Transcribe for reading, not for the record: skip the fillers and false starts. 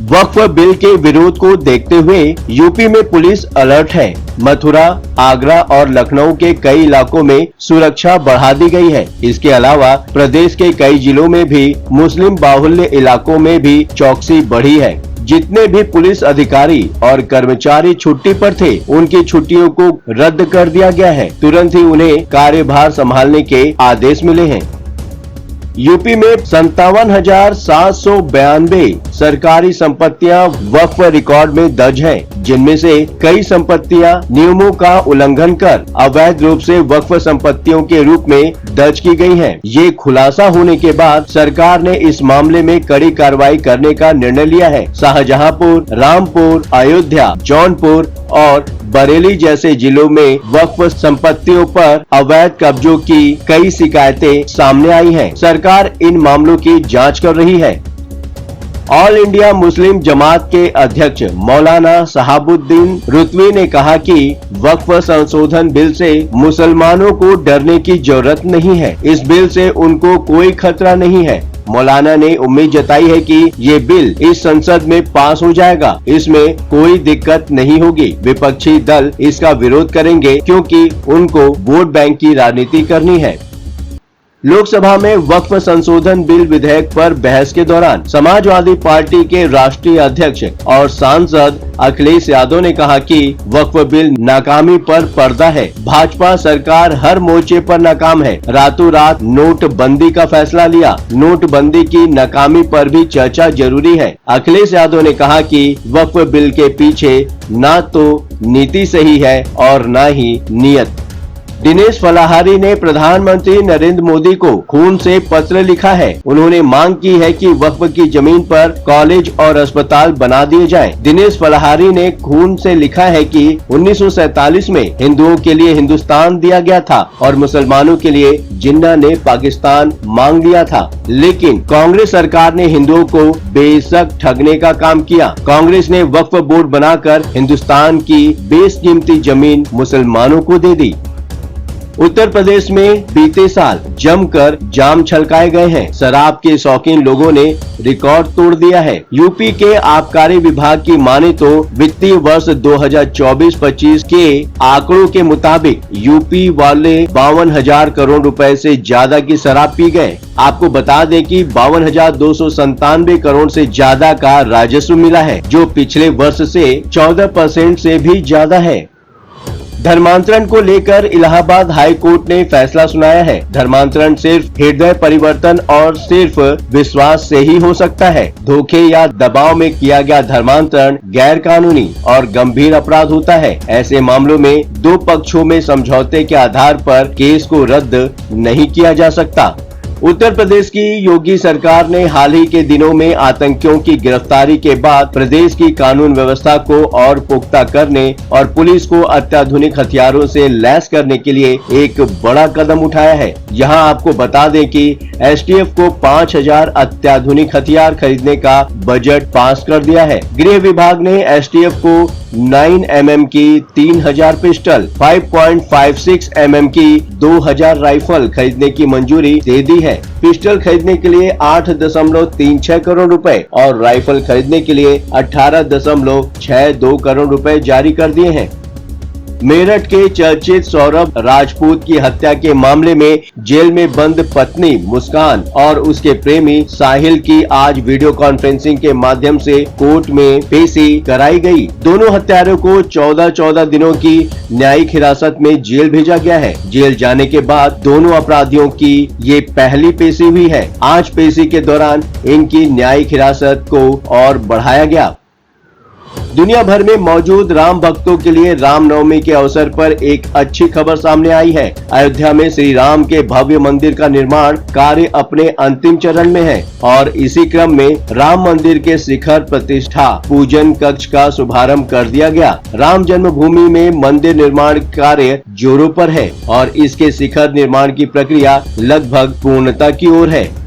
वक्फ bill के विरोध को देखते हुए यूपी में पुलिस अलर्ट है। मथुरा, आगरा और लखनऊ के कई इलाकों में सुरक्षा बढ़ा दी गई है। इसके अलावा प्रदेश के कई जिलों में भी मुस्लिम बाहुल्य इलाकों में भी चौकसी बढ़ी है। जितने भी पुलिस अधिकारी और कर्मचारी छुट्टी पर थे, उनकी छुट्टियों को रद्द कर दिया गया है। तुरंत ही उन्हें कार्यभार संभालने के आदेश मिले हैं। यूपी में 57,792 सरकारी संपत्तियां वक्फ रिकॉर्ड में दर्ज हैं, जिनमें से कई संपत्तियां नियमों का उल्लंघन कर अवैध रूप से वक्फ संपत्तियों के रूप में दर्ज की गई हैं। ये खुलासा होने के बाद सरकार ने इस मामले में कड़ी कार्रवाई करने का निर्णय लिया है। शाहजहांपुर, रामपुर, अयोध्या, जौनपुर और बरेली जैसे जिलों में वक्फ संपत्तियों पर अवैध कब्जों की कई शिकायतें सामने आई हैं। सरकार इन मामलों की जांच कर रही है। ऑल इंडिया मुस्लिम जमात के अध्यक्ष मौलाना शहाबुद्दीन रुतवी ने कहा कि वक्फ संशोधन बिल से मुसलमानों को डरने की जरूरत नहीं है। इस बिल से उनको कोई खतरा नहीं है। मौलाना ने उम्मीद जताई है कि ये बिल इस संसद में पास हो जाएगा। इसमें कोई दिक्कत नहीं होगी। विपक्षी दल इसका विरोध करेंगे क्योंकि उनको वोट बैंक की राजनीति करनी है। लोकसभा में वक्फ संशोधन बिल विधेयक पर बहस के दौरान समाजवादी पार्टी के राष्ट्रीय अध्यक्ष और सांसद अखिलेश यादव ने कहा कि वक्फ बिल नाकामी पर पर्दा है। भाजपा सरकार हर मोर्चे पर नाकाम है। रातों रात नोटबंदी का फैसला लिया। नोटबंदी की नाकामी पर भी चर्चा जरूरी है। अखिलेश यादव ने कहा कि वक्फ बिल के पीछे न तो नीति सही है और न ही नियत। दिनेश फलाहारी ने प्रधानमंत्री नरेंद्र मोदी को खून से पत्र लिखा है। उन्होंने मांग की है कि वक्फ की जमीन पर कॉलेज और अस्पताल बना दिए जाएं। दिनेश फलाहारी ने खून से लिखा है कि 1947 में हिंदुओं के लिए हिंदुस्तान दिया गया था और मुसलमानों के लिए जिन्ना ने पाकिस्तान मांग लिया था, लेकिन कांग्रेस सरकार ने हिंदुओं को बेशक ठगने का काम किया। कांग्रेस ने वक्फ बोर्ड बनाकर हिंदुस्तान की बेशकीमती जमीन मुसलमानों को दे दी। उत्तर प्रदेश में बीते साल जमकर जाम छलकाए गए हैं। शराब के शौकीन लोगों ने रिकॉर्ड तोड़ दिया है। यूपी के आबकारी विभाग की माने तो वित्तीय वर्ष 2024-25 के आंकड़ों के मुताबिक यूपी वाले 52,000 करोड़ रुपए से ज्यादा की शराब पी गए। आपको बता दें कि 52,297 करोड़ से ज्यादा का राजस्व मिला है, जो पिछले वर्ष से 14% से भी ज्यादा है। धर्मांतरण को लेकर इलाहाबाद हाई कोर्ट ने फैसला सुनाया है। धर्मांतरण सिर्फ हृदय परिवर्तन और सिर्फ विश्वास से ही हो सकता है। धोखे या दबाव में किया गया धर्मांतरण गैर कानूनी और गंभीर अपराध होता है। ऐसे मामलों में दो पक्षों में समझौते के आधार पर केस को रद्द नहीं किया जा सकता। उत्तर प्रदेश की योगी सरकार ने हाल ही के दिनों में आतंकियों की गिरफ्तारी के बाद प्रदेश की कानून व्यवस्था को और पुख्ता करने और पुलिस को अत्याधुनिक हथियारों से लैस करने के लिए एक बड़ा कदम उठाया है। यहां आपको बता दें कि एसटीएफ को 5,000 अत्याधुनिक हथियार खरीदने का बजट पास कर दिया है। गृह विभाग ने एसटीएफ को 9 mm की 3,000 पिस्टल, 5.56 mm की 2,000 राइफल खरीदने की मंजूरी दे दी है। पिस्टल खरीदने के लिए 8.36 करोड़ रुपए और राइफल खरीदने के लिए 18.62 करोड़ रुपए जारी कर दिए हैं। मेरठ के चर्चित सौरभ राजपूत की हत्या के मामले में जेल में बंद पत्नी मुस्कान और उसके प्रेमी साहिल की आज वीडियो कॉन्फ्रेंसिंग के माध्यम से कोर्ट में पेशी कराई गई। दोनों हत्यारों को 14 दिनों की न्यायिक हिरासत में जेल भेजा गया है। जेल जाने के बाद दोनों अपराधियों की ये पहली पेशी हुई है। आज पेशी के दौरान इनकी न्यायिक हिरासत को और बढ़ाया गया। दुनिया भर में मौजूद राम भक्तों के लिए रामनवमी के अवसर पर एक अच्छी खबर सामने आई है। अयोध्या में श्री राम के भव्य मंदिर का निर्माण कार्य अपने अंतिम चरण में है और इसी क्रम में राम मंदिर के शिखर प्रतिष्ठा पूजन कक्ष का शुभारंभ कर दिया गया। राम जन्मभूमि में मंदिर निर्माण कार्य जोरों पर है और इसके शिखर निर्माण की प्रक्रिया लगभग पूर्णता की ओर है।